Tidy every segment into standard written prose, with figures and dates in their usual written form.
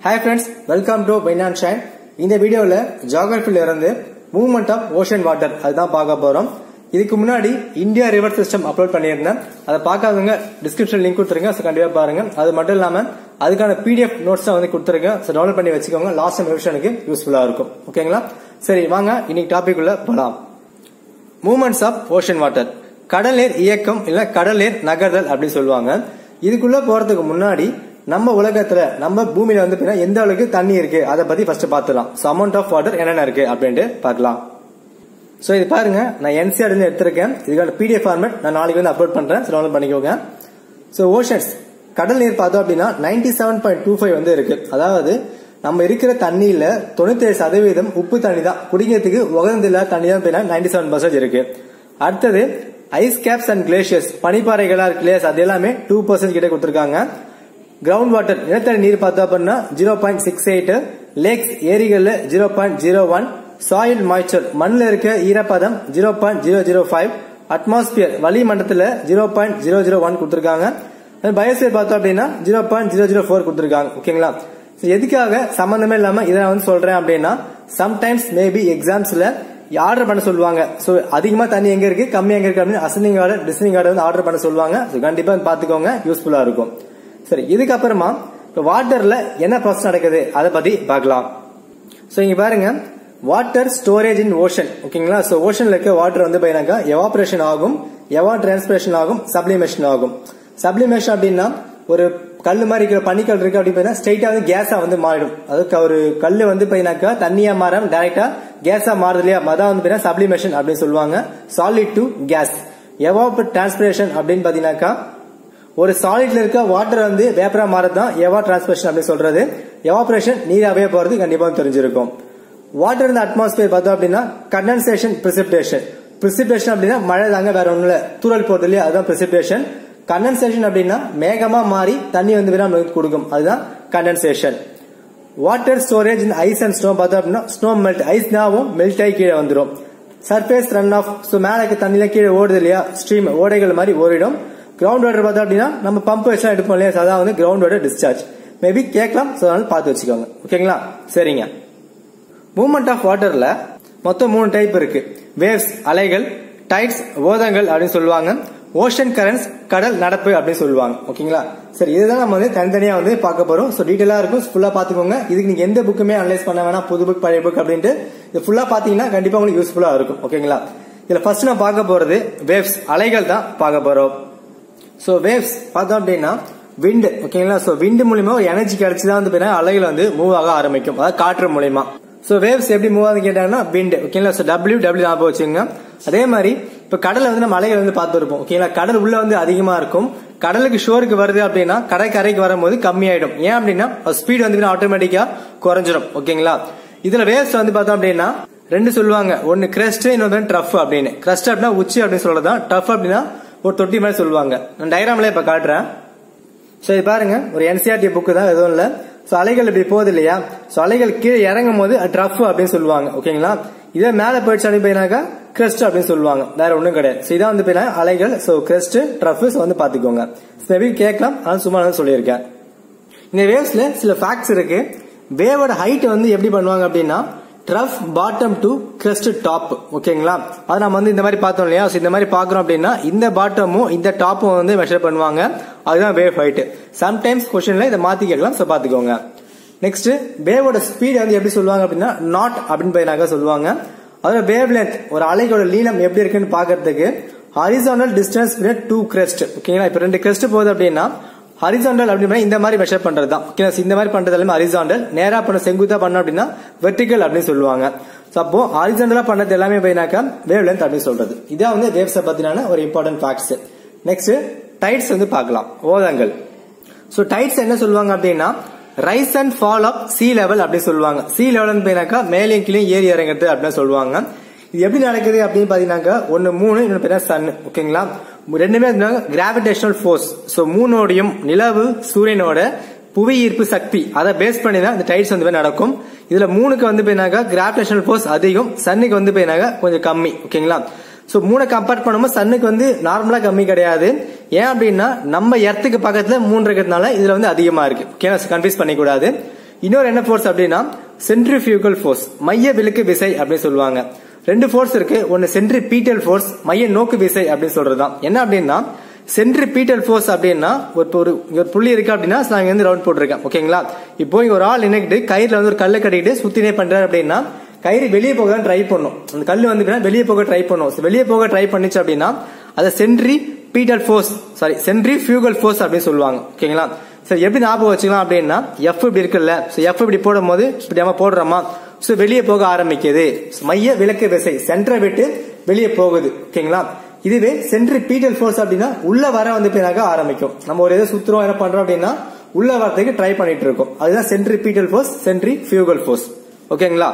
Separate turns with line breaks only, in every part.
Hi friends, welcome to Wind and Shine. இந்த வீடியோல ஜியோகிராஃபில இருந்து மூவ்மெண்ட் ஆஃப் ஓஷன் வாட்டர் அதுதான் பார்க்க போறோம். இதுக்கு முன்னாடி இந்தியா ரிவர் சிஸ்டம் அப்லோட் பண்ணியிருந்தேன். அதை பார்க்காதவங்க டிஸ்கிரிப்ஷன் லிங்க் கொடுத்துருங்க. கண்டிப்பா பாருங்க. அது மட்டும் இல்லாம அதுக்கான PDF நோட்ஸ் வந்து கொடுத்துருக்கேன். டவுன்லோட் பண்ணி வச்சுக்கோங்க. லாஸ்ட் டைம் ரிவிஷனுக்கு யூஸ்ஃபுல்லா இருக்கும். ஓகேங்களா? சரி வாங்க இன்னைக்கு டாபிக் உள்ள போலாம். மூவ்மெண்ட்ஸ் ஆஃப் ஓஷன் வாட்டர், கடல் நீர் இயக்கம் இல்ல கடல் நீர் நகர்தல் அப்படின்னு சொல்லுவாங்க. இதுக்குள்ள போறதுக்கு முன்னாடி நம்ம உலகத்துல நம்ம பூமியில வந்து எந்த அளவுக்கு தண்ணி இருக்கு அதை பத்தி ஃபர்ஸ்ட் பாத்துலாம். அமௌண்ட் ஆஃப் வாட்டர் என்னென்ன இருக்கு அப்படின்ட்டு பார்க்கலாம். சோ இது பாருங்க, நான் NCERT எடுத்திருக்கேன். இதுக்கான PDF ஃபார்மேட் நான் நாளைக்கு வந்து அப்லோட் பண்றேன். டவுன்லோட் பண்ணிக்கோங்க. சோ ஓஷன்ஸ், கடல் நீர் பார்த்தோம் அப்படின்னா 97.25 வந்து இருக்கு. அதாவது நம்ம இருக்கிற தண்ணியில 97% உப்பு தண்ணி தான். குடிக்கிறதுக்கு உகந்தில்ல தண்ணி தான் 97% இருக்கு. அடுத்தது ஐஸ் கேப்ஸ் அண்ட் கிளேஷியர்ஸ், பனிப்பாறைகளா கிளேஸ் அது எல்லாமே 2% கிட்ட கொடுத்திருக்காங்க. கிரவுண்ட் வாட்டர், நிலத்தடி நீர் பார்த்தோம் அப்படின்னா 0.68, லேக்ஸ் ஏரிகள்ல 0.01, சாயில் மாய்ச்சர் மண்ணில் இருக்க ஈரப்பதம் 0.005, அட்மாஸ்பியர் வளிமண்டலத்துல 0.001 கொடுத்திருக்காங்க. பயோஸ்பியர் பார்த்தோம் அப்படின்னா 0.004 கொடுத்திருக்காங்க. ஓகேங்களா? எதுக்காக சம்பந்தமே இல்லாம இதை வந்து சொல்றேன் அப்படின்னா, சம்டைம்ஸ் மேபி எக்ஸாம்ஸ்ல ஆர்டர் பண்ண சொல்லுவாங்க. சோ அதிகமா தண்ணி எங்க இருக்கு கம்மி எங்க இருக்கு அப்படின்னு அசெண்டிங் ஆர்டர் டிசெண்டிங் ஆர்டர் வந்து ஆர்டர் பண்ண சொல்லுவாங்க. கண்டிப்பா பாத்துக்கோங்க, யூஸ்ஃபுல்லா இருக்கும். சரி, இதுக்கப்புறமா வாட்டர்ல என்ன ப்ராசஸ் நடக்குது அதை பத்தி பார்க்கலாம். சோ இங்க பாருங்க, வாட்டர் ஸ்டோரேஜ் இன் ஓஷன். ஓகேங்களா? சோ ஓஷன்ல இருக்க வாட்டர் வந்து பாத்தீங்கன்னா எவாபரேஷன் ஆகும், எவாட்ரான்ஸ்பிரேஷன் ஆகும், சப்ளிமேஷன் ஆகும். சப்ளிமேஷன் அப்படின்னா ஒரு கல்லு மாதிரி இருக்கிற பனிக்கல் இருக்கு அப்படின்னு ஸ்ட்ரைட்டா வந்து கேஸா வந்து மாறிடும். அதுக்கு ஒரு கல்லு வந்து பாத்தீங்கன்னா தண்ணியா மாறாம டைரக்டா கேஸா மாறுது இல்லையா, அதான் வந்து சப்ளிமேஷன் அப்படின்னு சொல்லுவாங்க. Solid to case. எவாப்ரான்ஸ்பிரேஷன் அப்படின்னு பாத்தீங்கன்னாக்கா ஒரு சாலிட்ல இருக்க வாட்டர் வந்து வேப்பரா மாறதான் எவாட்ரான்ஸ்பிரேஷன் அப்படின்னு சொல்றது. எவாபரேஷன் நீராவே போறது கண்டிப்பா தெரிஞ்சிருக்கும். வாட்டர் இந்த அட்மாஸ்பியர் பார்த்தோம் அப்படின்னா கண்டென்சேஷன், பிரிசிபிடேஷன். பிரிசிபிடேஷன் அப்படின்னா மழை தாங்க, வேற ஒண்ணும் இல்ல, தூறல் போறது இல்லையா, அதுதான் பிரிசிபிடேஷன். கண்டென்சேஷன் அப்படின்னா மேகமா மாறி தண்ணி வந்து நம்மளுக்கு கொடுக்கும், அதுதான் condensation. Water storage in ice and snow பார்த்தோம் அப்படின்னா ஸ்னோ மெல்ட், ஐஸ்னாவும் மெல்ட் ஆகி கீழே வந்துடும். சர்ஃபேஸ் ரன் ஆஃப், மேலக்கு தண்ணியில கீழே ஓடுது இல்லையா, ஸ்ட்ரீம் ஓடைகள் மாதிரி ஓடிடும். கிரவுண்ட் வாட்டர் பார்த்தோம் அப்படின்னா நம்ம பம்ப் வச்சு எடுப்போம் இல்லையா, அதான் வந்து கிரவுண்ட் வாட்டர் டிஸ்சார்ஜ். மேபி கேட்கலாம், பார்த்து வச்சுக்கோங்க. ஓகேங்களா? சரிங்க. மூவ்மெண்ட் ஆஃப் வாட்டர்ல மொத்தம் 3 டைப் இருக்கு. வேவ்ஸ் அலைகள், டைட்ஸ் ஓதங்கள் அப்படின்னு சொல்லுவாங்க, ஓஷன் கரண்ட்ஸ் கடல் நடப்பு அப்படின்னு சொல்லுவாங்க. ஓகேங்களா? சரி, இதுதான் நம்ம வந்து தனித்தனியா வந்து பார்க்க போறோம். சோ டீடைலா இருக்கும், ஃபுல்லா பாத்துக்கோங்க. இதுக்கு நீங்க எந்த புக்குமே அனலைஸ் பண்ண வேணாம், புது புக் பழைய புக் அப்படின்ட்டு இது ஃபுல்லா பாத்தீங்கன்னா கண்டிப்பா உங்களுக்கு யூஸ்ஃபுல்லா இருக்கும். ஓகேங்களா? இதுல ஃபர்ஸ்ட் நான் பார்க்க போறது வேவ்ஸ் அலைகள் தான் பார்க்க போறோம். சோ வேவ்ஸ் பார்த்தோம் அப்படின்னா விண்ட். ஓகேங்களா? சோ விண்ட் மூலமா ஒரு எனர்ஜி கிடைச்சுதான் வந்து அலைகள் வந்து மூவ் ஆக ஆரம்பிக்கும், அதாவது காற்று மூலமா. சோ வேவ்ஸ் எப்படி மூவ் ஆகுது கேட்டாங்கன்னா விண்ட். ஓகேங்களா? சோ W ஞாபகம் வச்சுங்க. அதே மாதிரி இப்ப கடலை வந்து நம்ம அலைகள் வந்து பார்த்து இருப்போம். ஓகேங்களா? கடல் உள்ள வந்து அதிகமா இருக்கும், கடலுக்கு ஷோருக்கு வருது அப்படின்னா கரைக்கு வரும்போது கம்மியாயிடும். ஏன் அப்படின்னா ஸ்பீட் வந்து ஆட்டோமேட்டிக்கா குறைஞ்சிடும். ஓகேங்களா? இதுல வேவ்ஸ் வந்து பார்த்தோம் அப்படின்னா ரெண்டு சொல்லுவாங்க, ஒன்னு கிரஸ்ட், இன்னொரு ட்ரஃப் அப்படின்னு. கிரஸ்ட் அப்படின்னா உச்சி அப்படின்னு சொல்றதான், டஃப் அப்படின்னா ஒரு தொட்டி மாதிரி சொல்லுவாங்க. நான் டயக்ராம்ல இப்ப காட்டுறேன். சோ இது பாருங்க, ஒரு NCERT புக் தான், எதுவும் இல்ல. சோ அலைகள் இப்படி போகுது இல்லையா, சோ அலைகள் கீழே இறங்கும் போது ட்ரஃப் அப்படின்னு சொல்லுவாங்க. ஓகேங்களா? இதே மேல போயிடுச்சு அப்படின்னு கிரஸ்ட் அப்படின்னு சொல்லுவாங்க, வேற ஒண்ணும் கிடையாது. சோ இதான் வந்து அலைகள். சோ கிரஸ்ட், ட்ரஃப் வந்து பாத்துக்கோங்க. மேபி கேட்கலாம், ஆனால் சும்மா சொல்லியிருக்கேன். இந்த வேவ்ஸ்ல சில ஃபேக்ட்ஸ் இருக்கு. வேவோட ஹைட் வந்து எப்படி பண்ணுவாங்க அப்படின்னா ட்ரஃப் பாட்டம் டு கிரஸ்ட் டாப். ஓகேங்களா? அது நம்ம வந்து இந்த மாதிரி பார்த்தோம் இல்லையா, இந்த மாதிரி பாக்குறோம் அப்படின்னா இந்த பாட்டமும் இந்த டாப்பும் வந்து மெஷர் பண்ணுவாங்க, அதுதான் வேவ் ஹைட். சம்டைம்ஸ் क्वेश्चनல இதை மாத்தி கேட்கலாம், சோ பாத்துக்கோங்க. நெக்ஸ்ட் வேவோட ஸ்பீட் வந்து எப்படி சொல்லுவாங்க அப்படின்னா நாட் அப்படின்னு சொல்லுவாங்க. அதோட வேவ் லென்த், ஒரு அலையோட நீளம் எப்படி இருக்குன்னு பாக்குறதுக்கு horizontal distance between two crest. ஓகேங்களா? இப்ப 2 கிரெஸ்ட் போகுது அப்படின்னா ஹாரிசான்டல் அப்படின்னா இந்த மாதிரி மெஷர் பண்றதுதான். இந்த மாதிரி பண்றது எல்லாமே ஹாரிசான்டல். நேரா பண்ண செங்குத்தா பண்ணோம் அப்படின்னா வெர்டிகல் அப்படின்னு சொல்லுவாங்க. அப்போ ஹாரிசான்டலா பண்ணது எல்லாமே போயினாக்கா வேவ் லென்த் அப்படின்னு சொல்றது. இதான் வந்து வேவ்ஸ் பத்தினான ஒரு இம்பார்ட்டன்ட் ஃபேக்ட்ஸ். நெக்ஸ்ட் டைட்ஸ் வந்து பார்க்கலாம், ஓதங்கள். சோ டைட்ஸ் என்ன சொல்லுவாங்க அப்படின்னா rise and fall of sea level அப்படின்னு சொல்லுவாங்க. சீ லெவல் போயினாக்கா மேலையும் கீழே ஏறி இறங்குறது அப்படின்னு சொல்லுவாங்க. இது எப்படி நடக்குது அப்படின்னு பாத்தீங்கன்னாக்கா ஒன்னு மூணு, இன்னொன்னு சன். ஓகேங்களா? ரெண்டுமே கிராவிடேஷனல் ஃபோர்ஸ். சோ மூணோடையும் நிலவு சூரியனோட புவி ஈர்ப்பு சக்தி அதை பேஸ் பண்ணி தான் இந்த டைட்ஸ் வந்து நடக்கும். இதுல மூணுக்கு வந்து கிராவிடேஷனல் ஃபோர்ஸ் அதிகம், சன்னுக்கு வந்து கொஞ்சம் கம்மி. ஓகேங்களா? சோ மூணை கம்பேர் பண்ணும்போது சன்னுக்கு வந்து நார்மலா கம்மி கிடையாது. ஏன் அப்படின்னா நம்ம எர்த்துக்கு பக்கத்துல 3 இருக்கிறதுனால இதுல வந்து அதிகமா இருக்கு. கன்ஃபியூஸ் பண்ணிக்கூடாது. இன்னொரு என்ன ஃபோர்ஸ் அப்படின்னா சென்ட்ரிஃபியூகல் ஃபோர்ஸ், மைய விலக்கு விசை அப்படின்னு சொல்லுவாங்க. ரெண்டு ஃபோர்ஸ் இருக்கு, ஒன்னு சென்ட்ரிபீட்டல் ஃபோர்ஸ், மைய நோக்கு விசை அப்படின்னு சொல்றதுதான். என்ன அப்படின்னா சென்ட்ரிபீட்டல் ஃபோர்ஸ் அப்படின்னா ஒரு புள்ளி இருக்கு அப்படின்னா நான் வந்து ரவுண்ட் போட்டிருக்கேன். ஓகேங்களா? இப்போ இங்க ஒரு ஆள் நினைக்கிட்டு கயிறுல வந்து ஒரு கல்லை கட்டிட்டு சுத்தினே பண்றாரு அப்படின்னா கயிறு வெளியே போக தான் ட்ரை பண்ணும். அந்த கல் வந்து வெளியே போக ட்ரை பண்ணும். வெளியே போக ட்ரை பண்ணிச்சு அப்படின்னா அதை சென்ட்ரிபீட்டல் ஃபோர்ஸ் சென்ட்ரிஃபியூகல் ஃபோர்ஸ் அப்படின்னு சொல்லுவாங்க. ஓகேங்களா? சரி, எப்படி ஞாபகம் வச்சுக்கலாம் அப்படின்னா எஃப் இப்படி இருக்குல்ல, எஃப் இப்படி போடும் போது இப்படி நம்ம போடுறோமா, வெளியே போக ஆரம்பிக்குது, மைய விலக்கு விசை சென்டரை விட்டு வெளியே போகுது. ஓகேங்களா? இதுவே சென்ட்ரிபீட்டல் ஃபோர்ஸ் அப்படின்னா உள்ள வர வந்து ஆரம்பிக்கும். நம்ம ஒரு இதை சுத்துறோம் என்ன பண்றோம் அப்படின்னா உள்ள வரதுக்கு ட்ரை பண்ணிட்டு இருக்கோம். அதுதான் சென்ட்ரிபீட்டல் ஃபோர்ஸ், சென்ட்ரிஃபியூகல் ஃபோர்ஸ். ஓகேங்களா?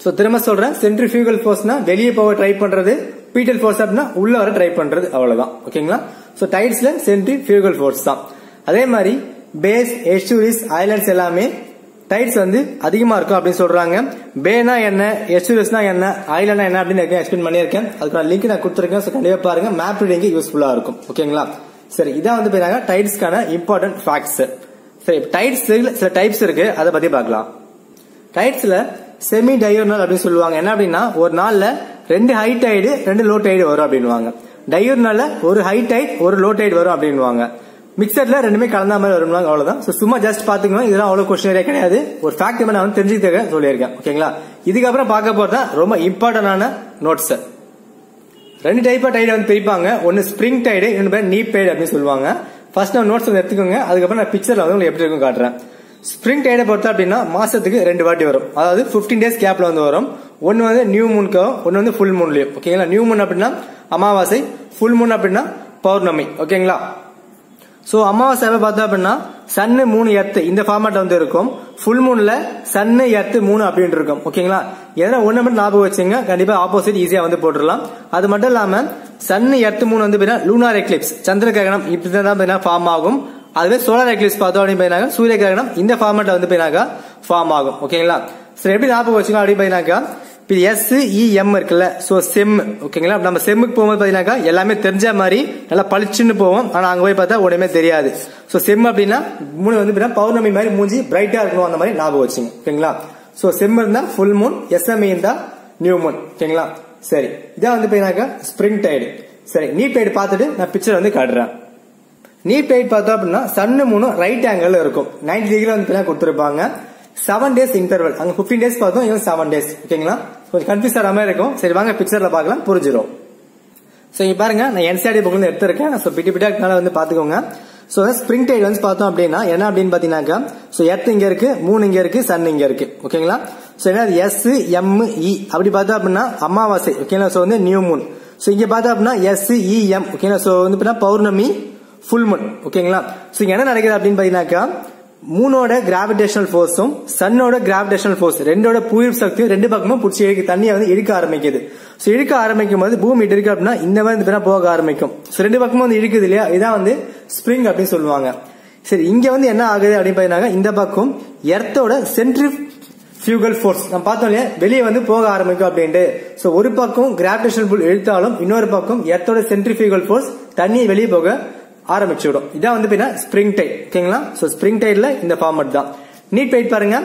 சோ திரும்ப சொல்றேன், சென்ட்ரிஃபியூகல் ஃபோர்ஸ்னா வெளியே போக ட்ரை பண்றது, பீட்டல் ஃபோர்ஸ் அப்படின்னா உள்ள வர ட்ரை பண்றது, அவ்வளவுதான். ஓகேங்களா? சோ டைட்ஸ்ல சென்ட்ரிஃபியூகல் ஃபோர்ஸ் தான். அதே மாதிரி பேஸ், எஸ்டூரிஸ், ஐலாண்ட்ஸ் எல்லாமே டைட்ஸ் வந்து அதிகமா இருக்கும் அப்படின்னு சொல்றாங்க. பேனா என்ன, எஸ்டூரிஸ்னா என்ன, ஐலாண்டா என்ன அப்படின்னு எக்ஸ்பிளைன் பண்ணியிருக்கேன். அதுக்கான லிங்க் நான் கொடுத்துருக்கேன். சோ கண்டிப்பா பாருங்க, மேப் ரீடிங் யூஸ்ஃபுல்லா இருக்கும். ஓகேங்களா? சரி, இதான் வந்து பாருங்க டைட்ஸ்க்கான இம்பார்ட்டன்ட் ஃபேக்ட்ஸ். சரி, டைட்ஸ் சில டைப்ஸ் இருக்கு, அதை பத்தி பார்க்கலாம். டைட்ஸ்ல செமி டயோர்னல் அப்படின்னு சொல்லுவாங்க. என்ன அப்படின்னா ஒரு நாள்ல 2 ஹை டைடு 2 லோ டைடு வரும் அப்படின்வாங்க. டயோர்னல்ல ஒரு ஹை டைட் ஒரு லோ டைடு வரும் அப்படின்வாங்க. மிக்சர்ல ரெண்டுமே கலந்த மாதிரி வரும், அவ்வளவுதான். சும்மா ஜஸ்ட் பாத்துக்கணும், இதெல்லாம் அவ்வளவு கொஸ்டினரே கிடையாது. ஒரு ஃபேக்ட் நான் வந்து தெரிஞ்சுக்க சொல்லியிருக்கேன். ஓகேங்களா? இதுக்கப்புறம் பார்க்க போறதா ரொம்ப இம்பார்ட்டன்டான நோட்ஸ். 2 டைப்பா டைடு வந்து பிரிப்பாங்க. ஒன்னு ஸ்பிரிங் டைடு, இன்னொரு நீப் டைடு அப்படின்னு சொல்லுவாங்க. ஃபர்ஸ்ட் நான் நோட்ஸ் வந்து எடுத்துக்கோங்க, அதுக்கப்புறம் நான் பிக்சர்ல வந்து உங்களுக்கு எப்படி இருக்கும் காட்டுறேன். ஸ்பிரிங் டைடை பொறுத்தா அப்படின்னா மாசத்துக்கு 2 வாட்டி வரும். அதாவது 15 டேஸ் கேப்ல வந்து வரும். ஒன்னு வந்து நியூ மூனுக்கோ, ஒன்னு வந்து ஃபுல் மூன்லயும். ஓகேங்களா? நியூ மூன் அப்படின்னா அமாவாசை, ஃபுல் மூன் அப்படின்னா பௌர்ணமி. ஓகேங்களா? சோ அமாவாசை பார்த்தா அப்படின்னா சன்னு 3 எர்த் இந்த ஃபார்மேட் வந்து இருக்கும். ஃபுல் மூன்ல சன்னு எர்த் 3 அப்படின்னு இருக்கும். ஓகேங்களா? எதனா ஒண்ணு மட்டும் ஞாபகம் வச்சுங்க, கண்டிப்பா ஆப்போசிட் ஈஸியா வந்து போட்டுடலாம். அது மட்டும் இல்லாம சன்னு எர்த் 3 வந்து லூனார் எக்லிப்ஸ், சந்திர கிரகணம் இப்படிதான் ஃபார்ம் ஆகும். அதுவே சோலார் எக்லிப்ஸ் பார்த்தோம் அப்படின்னு சூரிய கிரகணம் இந்த ஃபார்மேட் வந்து ஃபார்ம் ஆகும். ஓகேங்களா? சரி, எப்படி ஞாபகம் வச்சுக்கலாம் அப்படின்னு SEM இருக்குல்ல, சோ செம். ஓகேங்களா? நம்ம செம்முக்கு போகும்போது பாத்தீங்கன்னா எல்லாமே தெரிஞ்ச மாதிரி நல்லா பளிச்சுன்னு போவோம். ஆனா அங்க போய் பார்த்தா ஒண்ணுமே தெரியாது. சோ செம் அப்படின்னா 3 வந்து பௌர்ணமி மாதிரி மூஞ்சி பிரைட்டா இருக்கணும், அந்த மாதிரி ஞாபகம் வச்சுங்க. ஓகேங்களா? சோ செம் இருந்தா ஃபுல் மூன், SME இருந்தா நியூ மூன். ஓகேங்களா? சரி, இதான் வந்து ஸ்பிரிங் டைடு. சரி, நீப் டைடு பார்த்துட்டு நான் பிக்சர் வந்து காட்டுறேன். நீப் டைட் பார்த்தோம் அப்படின்னா சன்னு 3 ரைட் ஆங்கிள் இருக்கும். 90 டிகிரி வந்து கொடுத்திருப்பாங்க. 7 டேஸ் இன்டர்வல், அங்க 15 டேஸ் பார்த்தோம், இவங்க 7 டேஸ். ஓகேங்களா? கொஞ்சம் கன்ஃபியூஸ் ஆகிற மாதிரி இருக்கும். சரி, வாங்க பிக்சர்ல பார்க்கலாம், புரிஞ்சிடும். சோ இங்க பாருங்க, நான் NCERT புக்ல இருந்து எடுத்திருக்கேன். சோ பிடி பிட்டால வந்து பாத்துக்கோங்க. சோ ஸ்பிரிங் டைட் வந்து பார்த்தோம் அப்படின்னா என்ன அப்படின்னு பாத்தீங்கன்னா, சோ எர்த் இங்க இருக்கு, மூன் இங்க இருக்கு, சன் இங்க இருக்கு. ஓகேங்களா? சோ என்ன SME அப்படி பார்த்தா அப்படின்னா அமாவாசை. ஓகேங்களா? சோ வந்து நியூ மூன். சோ இங்க பார்த்தா அப்படின்னா SEM. ஓகேங்களா? சோ வந்து பௌர்ணமி, ஃபுல் மூன். ஓகேங்களா? சோ இங்க என்ன நடக்குது அப்படின்னு பாத்தீங்கன்னாக்கா மூனோட கிராவிடேஷனல் ஃபோர்ஸும் சன்னோட கிராவிடேஷனல் ஃபோர்ஸ் ரெண்டோட புவியீர்ப்பு சக்தியும் ரெண்டு பக்கமும் பிடிச்சி இழுக்கு, தண்ணியை வந்து இழுக்க ஆரம்பிக்குது. சோ இழுக்க ஆரம்பிக்கும் போது பூமி இருக்கு அப்படின்னா இந்த மாதிரி போக ஆரம்பிக்கும். சோ ரெண்டு பக்கமும் வந்து இழுக்குது இல்லையா, இதான் வந்து ஸ்பிரிங் அப்படின்னு சொல்லுவாங்க. சரி, இங்க வந்து என்ன ஆகுது அப்படின்னு பாத்தீங்கன்னா இந்த பக்கம் எர்த்தோட சென்ட்ரிஃபியூகல் ஃபோர்ஸ் நம்ம பார்த்தோம் இல்லையா, வெளியே வந்து போக ஆரம்பிக்கும் அப்படின்ட்டு. சோ ஒரு பக்கம் கிராவிடேஷனல் புல் இழுத்தாலும் இன்னொரு பக்கம் எர்த்தோட சென்ட்ரிஃபியூகல் ஃபோர்ஸ் தண்ணியை வெளியே போக ஆரம்பிச்சுடும். இதான் வந்து ஸ்பிரிங் டைட். ஓகேங்களா? சோ ஸ்பிரிங் டைட்ல இந்த ஃபார்மட் தான். நீட் டைட் பாருங்க,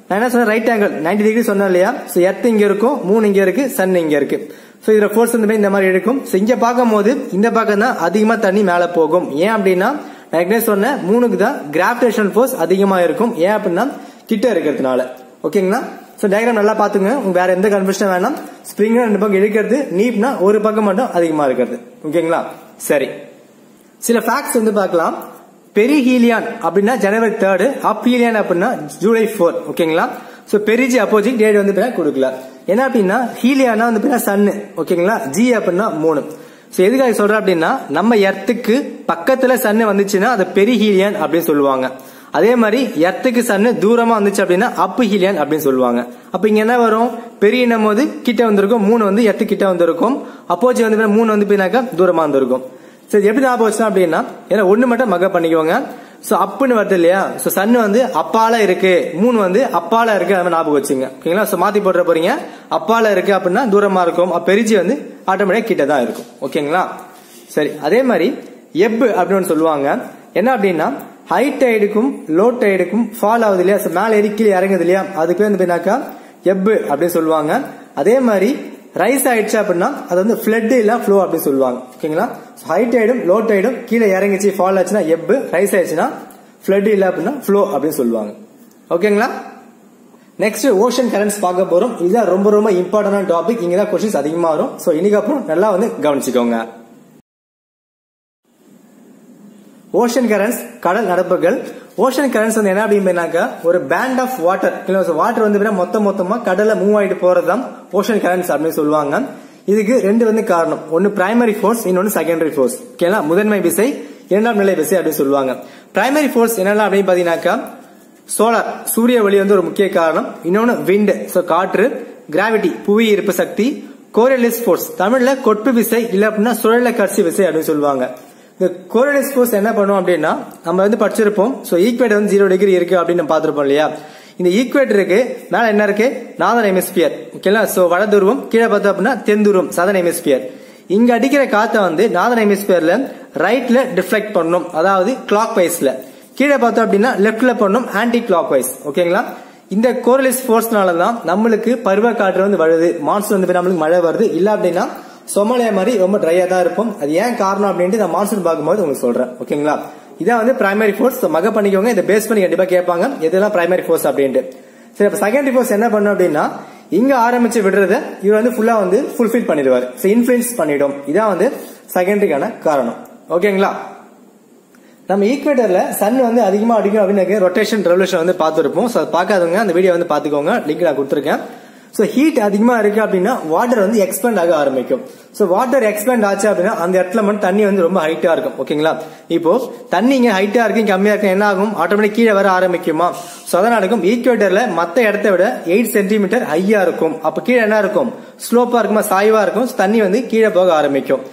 நான் என்ன சொன்னேன், ரைட் ஆங்கிள் 90 டிகிரி சொன்னேன் இல்லையா. சோ எர்த் இங்க இருக்கும், மூன் இங்க இருக்கு, சன் இங்க இருக்கு. சோ இதுல ஃபோர்ஸ் வந்து இந்த மாதிரி இருக்கும். சோ இங்க பார்க்கும் போது இந்த பக்கம் தான் அதிகமா தண்ணி மேல போகும். ஏன் அப்படின்னா நான் ஏற்கனவே சொன்னேன், மூணுக்கு தான் கிராவிடேஷனல் ஃபோர்ஸ் அதிகமா இருக்கும். ஏன் அப்படின்னா கிட்ட இருக்கிறதுனால. ஓகேங்களா? சோ டயக்ராம் நல்லா பாத்துங்க, வேற எந்த கன்ஃபியூஷன் வேணாம். ஸ்பிரிங் ரெண்டு பக்கம் இழுக்கிறது, நீப்னா ஒரு பக்கம் மட்டும் அதிகமா இருக்கிறது. ஓகேங்களா? சரி, சில ஃபேக்ட்ஸ் வந்து பார்க்கலாம். பெரிஹீலியான் அப்படின்னா ஜனவரி 3, அப்ஹீலியான் அப்படின்னா ஜூலை 4. ஓகேங்களா? சோ பெரிஜி அப்போசிட் டேட் வந்து கொடுக்கல. என்ன அப்படின்னா ஹீலியானா வந்து சன்னு. ஓகேங்களா? ஜி அப்படின்னா மூணு. சோ எதுக்காக சொல்றேன் அப்படின்னா நம்ம எர்த்துக்கு பக்கத்துல சன்னு வந்துச்சுன்னா அது பெரிஹீலியான் அப்படின்னு சொல்லுவாங்க. அதே மாதிரி எர்த்துக்கு சன்னு தூரமா வந்துச்சு அப்படின்னா அப்ஹீலியான் அப்படின்னு சொல்லுவாங்க. அப்ப இங்க என்ன வரும், பெரியனும் போது கிட்ட வந்திருக்கும், மூணு வந்து எர்த்து கிட்ட வந்திருக்கும், அப்போஜி வந்து மூணு வந்து தூரமா வந்திருக்கும். சரி, எப்படி ஞாபகம் வச்சா அப்படின்னா ஏன்னா ஒண்ணு மட்டும் மக பண்ணிக்கோங்க. சோ அப்புன்னு வருது இல்லையா, சோ சன்னு வந்து அப்பால இருக்கு, மூணு வந்து அப்பால இருக்கு, அது ஞாபகம் வச்சுங்க. ஓகேங்களா? சோ மாத்தி போடுற போறீங்க, அப்பால இருக்கு அப்படின்னா தூரமா இருக்கும், பெரிஜி வந்து ஆட்டோமேட்டிக்கா கிட்ட தான் இருக்கும். ஓகேங்களா? சரி, அதே மாதிரி எப் அப்படின்னு சொல்லுவாங்க. என்ன அப்படின்னா ஹை டைடுக்கும் லோ டைடுக்கும் ஃபால் ஆகுது இல்லையா, மேல ஏறி கீழே இறங்குது இல்லையா, அதுக்கு பேர் வந்து எப் அப்படின்னு சொல்லுவாங்க. அதே மாதிரி ரைஸ் ஆயிடுச்சு அப்படின்னா அது வந்து ஃபிளட் இல்ல ஃப்ளோ அப்படின்னு சொல்லுவாங்க. ஓகேங்களா, ஹை டைடும் லோ டைடும் கீழே இறங்கிச்சு ஃபால் ஆச்சுன்னா எப், ரைஸ் ஆயிடுச்சுன்னா ஃபிளட் இல்ல அப்படின்னா ஃப்ளோ அப்படின்னு சொல்லுவாங்க. ஓகேங்களா, நெக்ஸ்ட் ஓஷன் கரண்ட்ஸ் பார்க்க போறோம். இதுதான் ரொம்ப ரொம்ப இம்பார்ட்டன்டான டாபிக். இங்க தான் क्वेश्चंस அதிகமா வரும். சோ இன்னைக்கு அப்புறம் நல்லா வந்து கவனிச்சுக்கோங்க. ஓஷன் கரண்ட்ஸ், கடல் நடப்புகள். ஓஷன் கரண்ட்ஸ் வந்து என்ன அப்படின்னாக்கா ஒரு பேண்ட் ஆஃப் வாட்டர், வாட்டர் வந்து மொத்தமா கடல்ல மூவ் ஆயிட்டு போறதுதான் ஓஷன் கரண்ட்ஸ் அப்படின்னு சொல்லுவாங்க. இதுக்கு ரெண்டு வந்து காரணம், ஒன்னு பிரைமரி ஃபோர்ஸ், இன்னொன்னு செகண்டரி ஃபோர்ஸ். ஓகேங்களா, முதன்மை விசை, இரண்டாம் நிலை விசை அப்படின்னு சொல்லுவாங்க. பிரைமரி ஃபோர்ஸ் என்னெல்லாம் அப்படின்னு பாத்தீங்கன்னாக்கா சோலார், சூரிய ஒளி வந்து ஒரு முக்கிய காரணம். இன்னொன்னு விண்ட், காற்று, கிராவிட்டி, புவி ஈர்ப்பு சக்தி, கோரியலிஸ் ஃபோர்ஸ், தமிழ்ல கொட்பு விசை இல்ல அப்படின்னா சுழல கட்சி விசை அப்படின்னு சொல்லுவாங்க. இந்த கோரியலிஸ் ஃபோர்ஸ் என்ன பண்ணும் அப்படின்னா நம்ம வந்து படிச்சிருப்போம். ஈக்குவேட்டர் வந்து 0 டிகிரி இருக்கு அப்படின்னு நம்ம பார்த்திருப்போம் இல்லையா. இந்த ஈக்குவேட்டருக்கு மேல என்ன இருக்கு, நார்தர்ன் ஹெமிஸ்பியர். ஓகேங்களா, வட துருவம், கீழே பார்த்தோம் அப்படின்னா தென் துருவம், சதர்ன் ஹெமிஸ்பியர். இங்க அடிக்கிற காத்த வந்து நார்தர்ன் ஹெமிஸ்பியர்ல ரைட்ல டிஃப்ளெக்ட் பண்ணணும், அதாவது கிளாக் வைஸ்ல. கீழே பார்த்தோம் அப்படின்னா லெப்ட்ல பண்ணணும், ஆன்டி கிளாக் வைஸ். ஓகேங்களா, இந்த கோரியலிஸ் ஃபோர்ஸ்னாலதான் நம்மளுக்கு பருவ காற்று வந்து வருது, மான்சூன் வந்து நம்மளுக்கு மழை வருது. இல்ல அப்படின்னா சோமாலியா மாதிரி ரொம்ப ட்ரையா தான் இருக்கும். அது ஏன் காரணம் அப்படின்ட்டு நான் மான்சூன் பார்க்கும்போது உங்களுக்கு சொல்றேன். ஓகேங்களா, இதான் வந்து பிரைமரி ஃபோர்ஸ். மக பண்ணிக்கோங்க, இதை பேஸ் பண்ணி கண்டிப்பா கேட்பாங்க எதெல்லாம் பிரைமரி ஃபோர்ஸ் அப்படின்ட்டு. சரி, அப்ப செகண்டரி ஃபோர்ஸ் என்ன பண்ணும் அப்படின்னா இங்க ஆரம்பிச்சு விடுறத இவர் வந்து ஃபுல்லா வந்து ஃபுல்ஃபில் பண்ணிடுவார், இன்ஃபுளுன்ஸ் பண்ணிடும். இதான் வந்து செகண்டரிக்கான காரணம். ஓகேங்களா, நம்ம ஈக்குவேட்டர்ல சன் வந்து அதிகமா அடிக்கும் அப்படின்னு ரொட்டேஷன் ரெவல்யூஷன் வந்து பார்த்துருப்போம். பார்க்காதவங்க அந்த வீடியோ வந்து பாத்துக்கோங்க, லிங்க் நான் கொடுத்துருக்கேன். ஹீட் அதிகமா இருக்கு அப்படின்னா வாட்டர் வந்து எக்ஸ்பேண்ட் ஆக ஆரம்பிக்கும். வாட்டர் எக்ஸ்பேண்ட் ஆச்சு அப்படின்னா அந்த இடத்துல மட்டும் தண்ணி வந்து ரொம்ப ஹைட்டா இருக்கும். ஓகேங்களா, இப்போ தண்ணி இங்க ஹைட்டா இருக்கு, கம்மியா இருக்கு, என்ன ஆகும், ஆட்டோமேட்டிக் கீழே வர ஆரம்பிக்குமா. அதனால இருக்கும் ஈக்குவேட்டர்ல மத்த இடத்தை விட 8 சென்டிமீட்டர் ஹையா இருக்கும். அப்ப கீழே என்ன இருக்கும், ஸ்லோப்பா இருக்குமா, சாய்வா இருக்கும். தண்ணி வந்து கீழே போக ஆரம்பிக்கும்.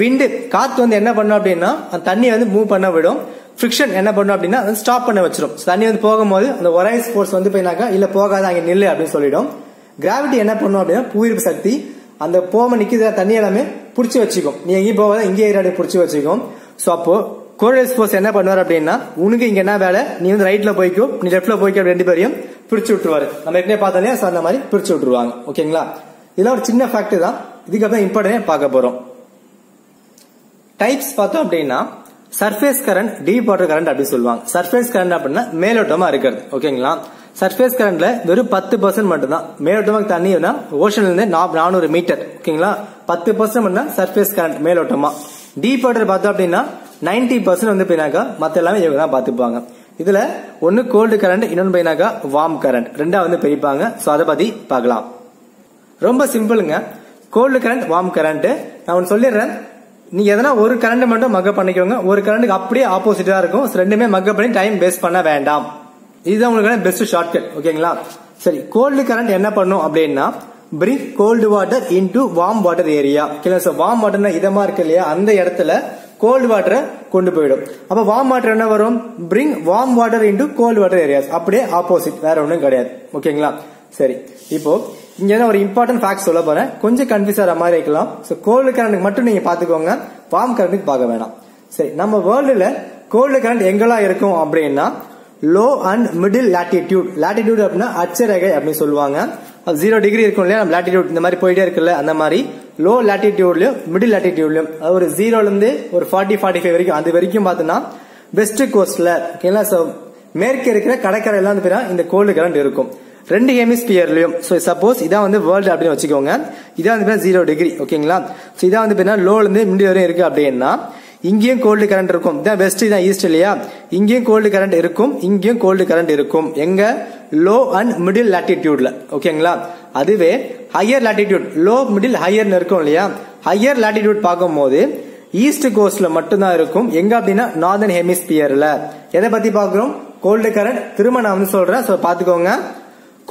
விண்டு, காத்து வந்து என்ன பண்ணும் அப்படின்னா அந்த தண்ணி வந்து மூவ் பண்ண விடும். ஃபிரிக்ஷன் என்ன பண்ணும் அப்படின்னா ஸ்டாப் பண்ண வச்சிடும். தண்ணி வந்து போகும்போது அந்த ஒரைஸ் ஃபோர்ஸ் வந்து போயினாக்கா இல்ல போகாத அங்க நில்லு அப்படின்னு சொல்லிடும். கிராவிட்டி என்ன பண்ணும் அப்படின்னா புவியீர்ப்பு சக்தி, அந்த போம நிக்கிற தண்ணி எல்லாமே புடிச்சு வச்சுக்கும். நீ எங்கேயும் போகாத இங்கே புடிச்சு வச்சுக்கும். அப்போ கோரியலிஸ் ஃபோர்ஸ் என்ன பண்ணுவார் அப்படின்னா உனக்கு இங்க என்ன வேலை, நீ வந்து ரைட்ல போய்க்கும், நீ லெப்ட்ல போய்க்கும், ரெண்டு பேரையும் பிரிச்சு விட்டுருவாரு. நம்ம ஏற்கனவே பார்த்தோம், அந்த மாதிரி பிரிச்சு விட்டுருவாங்க. ஓகேங்களா, இதெல்லாம் ஒரு சின்ன ஃபேக்ட் தான். இதுக்கப்புறம் இம்பார்ட்டன்ட் பார்க்க போறோம். டைப்ஸ் பார்த்தோம் அப்படின்னா surface current, deep water current அப்படி சொல்லுவாங்க. சர்ஃபேஸ் கரண்ட் அப்படின்னா மேலோட்டமா இருக்கிறது. ஓகேங்களா, சர்ஃபேஸ் கரண்ட்ல வெறும் 10% மட்டும் தான் மேலோட்டமா தண்ணி ஓஷன்ல இருந்து 400 மீட்டர். ஓகேங்களா, 10% சர்ஃபேஸ் கரண்ட் மேலோட்டமா. டீப் வாட்டர் பார்த்தோம் அப்படின்னா 90% வந்து போயினாக்கா மத்த எல்லாமே இவங்க தான் பாத்துப்பாங்க. இதுல ஒன்னு கோல்டு கரண்ட், இன்னொன்னு போயினாக்கா வார்ம் கரண்ட், ரெண்டா வந்து பிரிப்பாங்க. அதை பத்தி பார்க்கலாம். ரொம்ப சிம்பிளுங்க, கோல்டு கரண்ட், வார்ம் கரண்ட். நான் ஒன்னு சொல்லிடுறேன், நீங்க எதனா ஒரு கரண்ட் மட்டும் மக்கப் பண்ணிக்கோங்க. ஒரு கரண்ட்டுக்கு அப்படியே ஆப்போசிட்டா இருக்கும். ரெண்டுமே மக்கப் பண்ணி டைம் வேஸ்ட் பண்ண வேண்டாம். இதுதான் உங்களுக்கு பெஸ்ட் ஷார்ட்கட். ஓகேங்களா, சரி, கோல்டு கரண்ட் என்ன பண்ணும் அப்படின்னா bring cold water into warm water area. Warm வாட்டர்னா இதமா இருக்கு இல்லையா, அந்த இடத்துல கோல்டு வாட்டரை கொண்டு போயிடும். அப்ப வார்ம் வாட்டர் என்ன வரும், bring warm water into cold water areas. அப்படியே ஆப்போசிட், வேற ஒண்ணும் கிடையாது. ஓகேங்களா, சரி, இப்போ இங்க ஒரு இம்பார்ட்டன்ட் ஃபேக்ட் சொல்ல போறேன், கொஞ்சம் கன்ஃபியூஸ் ஆகிற மாதிரி இருக்கலாம். கோல்டு கரண்ட் மட்டும் நீங்க பாத்துக்கோங்க, வார்ம் கரண்ட் பார்க்க வேணாம். சரி, நம்ம வேர்ல்டுல கோல்டு கரண்ட் எங்கெல்லாம் இருக்கும் அப்படின்னா low and middle latitude. Latitude அப்படின்னா அட்சரேகை அப்படின்னு சொல்லுவாங்க. 0 டிகிரி இருக்கும் இல்லையா, நம்ம லாட்டிடியூட் இந்த மாதிரி போயிட்டே இருக்குல்ல, அந்த மாதிரி லோ லாட்டிடியூட்லயும் மிடில் லாட்டிடியூட்லயும் ஒரு 0ல இருந்து ஒரு 40-45 வரைக்கும், அது வரைக்கும் பார்த்தோம்னா வெஸ்ட் கோஸ்ட்ல மேற்கு இருக்கிற கடற்கரை எல்லாம் இந்த கோல்டு கரண்ட் இருக்கும். 2 ஹெமிஸ்பியர்லயும். சப்போஸ் இதான் வந்து வேர்ல்டு அப்படின்னு வச்சுக்கோங்க, இதான் வந்து 0 டிகிரி. ஓகேங்களா, இதான் வந்து லோல இருந்து மிடில் வரையும் இருக்கு அப்படின்னா இங்கேயும் கோல்டு கரண்ட் இருக்கும். இதான் வெஸ்ட், இதான் ஈஸ்ட் இல்லையா, இங்கேயும் கோல்டு கரண்ட் இருக்கும், இங்கேயும் கோல்டு கரண்ட் இருக்கும். எங்க, லோ அண்ட் மிடில் லாட்டிடியூட்ல. ஓகேங்களா, அதுவே higher latitude, low middle higher இருக்கும் இல்லையா, ஹையர் லாட்டிடியூட் பார்க்கும்போது ஈஸ்ட் கோஸ்ட்ல மட்டும்தான் இருக்கும். எங்க அப்படின்னா நார்தர்ன் ஹெமிஸ்பியர்ல. எதை பத்தி பாக்குறோம், கோல்டு கரண்ட். திரும்ப நான் வந்து சொல்றேன், பாத்துக்கோங்க.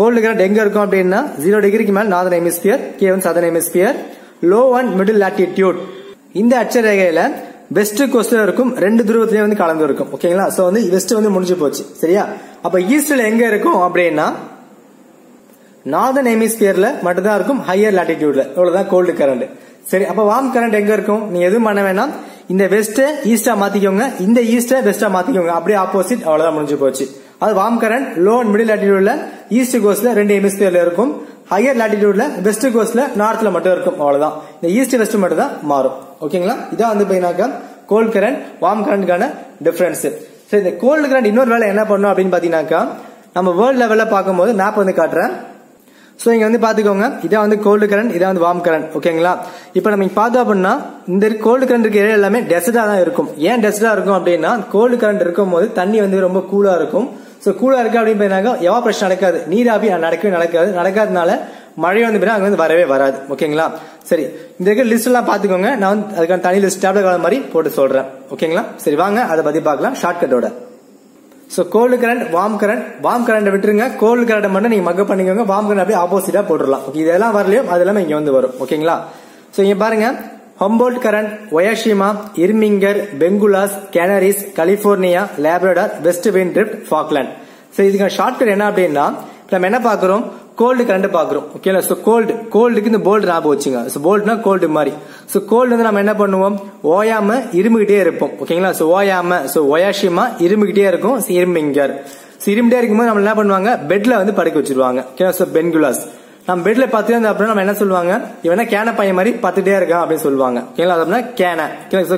கோல்டு கரண்ட் எங்க இருக்கும் அப்படின்னா 0 டிகிரிக்கு மேல நார்தர்ன் ஹெமிஸ்பியர், கீழே வந்து southern hemisphere, low and middle latitude. இந்த அட்சரேகையில வெஸ்ட் கோஸ்ட்ல இருக்கும், 2 துருவத்திலயும் வந்து கலந்து இருக்கும். ஓகேங்களா, வந்து வெஸ்ட் வந்து முடிஞ்சு போச்சு. சரியா, அப்ப ஈஸ்ட்ல எங்க இருக்கும் அப்படின்னா நார்தர்ன் ஹெமிஸ்பியர்ல மட்டும்தான் இருக்கும், ஹையர் லாட்டிடியூட்ல. இவ்வளவுதான் கோல்டு கரண்ட். சரி, அப்ப வார்ம் கரண்ட் எங்க இருக்கும், நீங்க எதுவும் பண்ண வேணாம். இந்த வெஸ்ட் ஈஸ்டா மாத்திக்கோங்க, இந்த ஈஸ்ட வெஸ்டா மாத்திக்கோங்க, அப்படியே ஆப்போசிட். அவ்வளவுதான், முடிஞ்சு போச்சு. அது warm current low and middle லாட்டிடியூட்ல ஈஸ்ட் கோஸ்ட்ல 2 ஹெமிஸ்பியர்ல இருக்கும். ஹையர் லாட்டிடியூட்ல வெஸ்ட் கோஸ்ட்ல நார்த்ல மட்டும் இருக்கும். அவ்வளவுதான். இந்த ஈஸ்ட் வெஸ்ட் மட்டும் தான் மாறும். ஓகேங்களா? இதான் வந்து பாத்தீங்கன்னா கோல்ட் கரண்ட் வார்ம் கரண்ட்கான டிஃபரன்ஸ். சரி, இந்த கோல்ட் கரண்ட் இன்னொரு வேலை என்ன பண்ணும் அப்படின்னு பாத்தீங்கன்னாக்கா, நம்ம வேர்ல்ட் லெவல்ல பார்க்கும்போது மேப் வந்து காட்டுறேன். சோ இங்க வந்து பாத்துக்கோங்க, இதான் வந்து கோல்டு கரண்ட், இதான் வந்து வார்ம் கரண்ட். ஓகேங்களா? இப்ப நம்ம பார்த்தோம் அப்படின்னா இந்த கோல்டு கரண்ட் இருக்க ஏரியா எல்லாமே டெசர்ட்டா தான் இருக்கும். ஏன் டெசர்ட்டா இருக்கும் அப்படின்னா, கோல்டு கரண்ட் இருக்கும் போது தண்ணி வந்து ரொம்ப கூலா இருக்கும். சோ கூலா இருக்கு அப்படின்னு எவாபரேஷன் நடக்காது, நீராவி நடக்காதனால மழை வந்து அங்க வந்து வரவே வராது. ஓகேங்களா? சரி, இந்த லிஸ்ட் எல்லாம் பாத்துக்கோங்க. நான் வந்து அதுக்கான தனி லிஸ்ட் டேப்லெட் மாதிரி போட்டு சொல்றேன். ஓகேங்களா? சரி, வாங்க அதை பத்தி பார்க்கலாம் ஷார்ட்கட்டோட. So cold current warm current விட்டுருங்க, கோல்டு கரண்ட் மட்டும் நீங்க மக்க பண்ணிக்கோங்க, வார்ம் கரண்ட் அப்படியே ஆப்போசிட்டா போட்டுடலாம். இதெல்லாம் வரலையோ அது எல்லாமே இங்க வந்து வரும். ஓகேங்களா? சோ இங்க பாருங்க, Humboldt current, Oyashio, Irminger, Benguela, Canaries, California, Labrador, west wind drift, Falkland. So இதுக்கான ஷார்ட்கட் என்ன அப்படின்னா, நம்ம என்ன பாக்குறோம், கோல்டு கரண்ட் பாக்குறோம். ஓகேங்களா? சோ கோல்டுக்கு இந்த போல்டு ஞாபகம் வச்சுங்க. சோ போல்ட்னா கோல்டு மாதிரி. சோ கோல்டு வந்து நம்ம என்ன பண்ணுவோம், ஓயாம இருமுகிட்டே இருப்போம். ஓகேங்களா? சோ ஓயாம, சோ ஒயாஷிமா இருமுகிட்டே இருக்கும். இருமிங்கர், இருமிட்டே இருக்கும்போது நம்ம என்ன பண்ணுவாங்க, பெட்ல வந்து படுக்க வச்சிருவாங்க. ஓகேங்களா? சோ பென்குலாஸ், நம்ம பெட்ல பாத்துட்டு அப்படின்னா நம்ம என்ன சொல்லுவாங்க, இவனா கேன பையன் மாதிரி பத்துட்டே இருக்கான் அப்படின்னு சொல்லுவாங்க. ஓகேங்களா? அப்படின்னா கேன,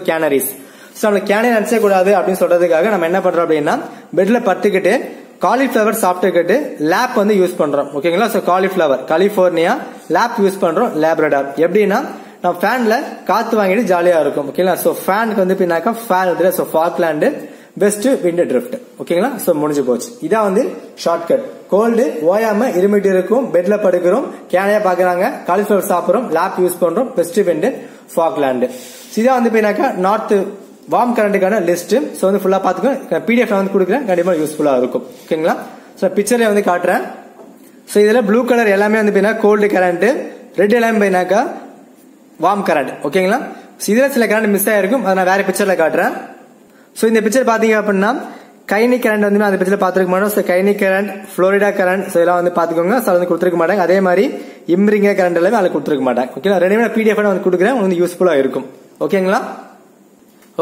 கேனரிஸ். சோ நம்ம கேனே நினைச்சே கூடாது அப்படின்னு சொல்றதுக்காக நம்ம என்ன பண்றோம் அப்படின்னா, பெட்ல படுத்துக்கிட்டு காலிஃபிளவர் சாப்பிட்டுக்கிட்டு லேப் வந்து யூஸ் பண்றோம். ஓகேங்களா? So cauliflower, California, lab use பண்றோம், லேப்ரடார். எப்படின்னா நம்ம ஃபேன்ல காத்து வாங்கிட்டு ஜாலியா இருக்கும். ஓகேங்களா? சோ ஃபேனுக்கு வந்து பின்னாக்கா ஃபேன் இதுல, so Falkland, west wind drift. ஓகேங்களா? சோ முடிஞ்சு போச்சு. இதான் வந்து ஷார்ட்கட். கோல்டு ஓயாம இருமிட்டு இருக்கும், பெட்ல படுக்கிறோம், கேனையா பாக்குறாங்க, காலிஃபிளவர் சாப்பிடுறோம், லேப் யூஸ் பண்றோம், வெஸ்ட் விண்ட், ஃபாக்லாண்ட். இதான் வந்து பின்னாக்கா நார்த் வார்ம் கரண்ட்டுக்கான லிஸ்ட். சோ வந்து ஃபுல்லா பாத்துக்கோ, பிடிஎஃப் வந்து கொடுக்குறேன், கண்டிப்பா யூஸ்ஃபுல்லா இருக்கும். ஓகேங்களா? சோ பிக்சர்ல வந்து காட்டுறேன். சோ இதுல ப்ளூ கலர் எல்லாமே வந்து பாத்தீங்கன்னா கோல்டு கரண்ட், ரெட் எல்லாமே பாத்தீங்கன்னாக்கா வார்ம் கரண்ட். ஓகேங்களா? இதுல சில கரண்ட் மிஸ் ஆயிருக்கும், அதை நான் வேற பிக்சர்ல காட்டுறேன். சோ இந்த பிக்சர் பாத்தீங்க அப்படின்னா கைனிக் கரண்ட் வந்து அந்த பிக்சர்ல பாத்துருக்க மாட்டோம். So gynaec current, Florida current, so இதெல்லாம் வந்து பாத்துக்கோங்க. சோ வந்து கொடுத்துருக்க மாட்டாங்க. அதே மாதிரி இம்ரிங்கர் கரண்ட் எல்லாமே அதுல கொடுத்துருக்க மாட்டாங்க. ஓகேங்களா? ரெண்டுமே பிடிஎஃப் வந்து கொடுக்குறேன், உங்களுக்கு யூஸ்ஃபுல்லா இருக்கும். ஓகேங்களா?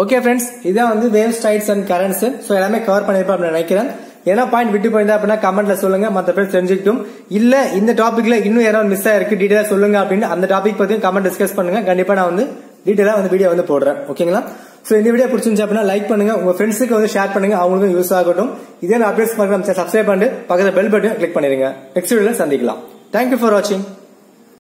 ஓகே ஃப்ரெண்ட்ஸ், இதான் வந்து waves, tides and currents. So எல்லாமே கவர் பண்ணிருப்பேன் அப்படின்னு நினைக்கிறேன். ஏன்னா பாயிண்ட் விட்டு போயிருந்தா அப்படின்னா கமெண்ட்ல சொல்லுங்க, மற்ற பேர் தெரிஞ்சுக்கிட்டும். இல்ல இந்த டாபிக்ல இன்னும் யாராவது மிஸ் ஆயிருக்கு, டீடைலா சொல்லுங்க அப்படின்னு அந்த டாபிக் பத்தி கமெண்ட் டிஸ்கஸ் பண்ணுங்க. கண்டிப்பா நான் வந்து டீடைலா வந்து வீடியோ வந்து போடுறேன். ஓகேங்களா? சோ இந்த வீடியோ பிடிச்சிருந்துச்சு அப்படின்னா லைக் பண்ணுங்க, உங்க ஃப்ரெண்ட்ஸுக்கு வந்து ஷேர் பண்ணுங்க, அவங்களுக்கும் யூஸ் ஆகட்டும். இதே அப்டேட்ஸ் பார்க்கலாம், சப்ஸ்கிரைப் பண்ணிட்டு பக்கத்துல பெல் பட்டன் கிளிக் பண்ணிருங்க. நெக்ஸ்ட் வீடியோல சந்திக்கலாம். தேங்க்யூ ஃபார் வாட்சிங்.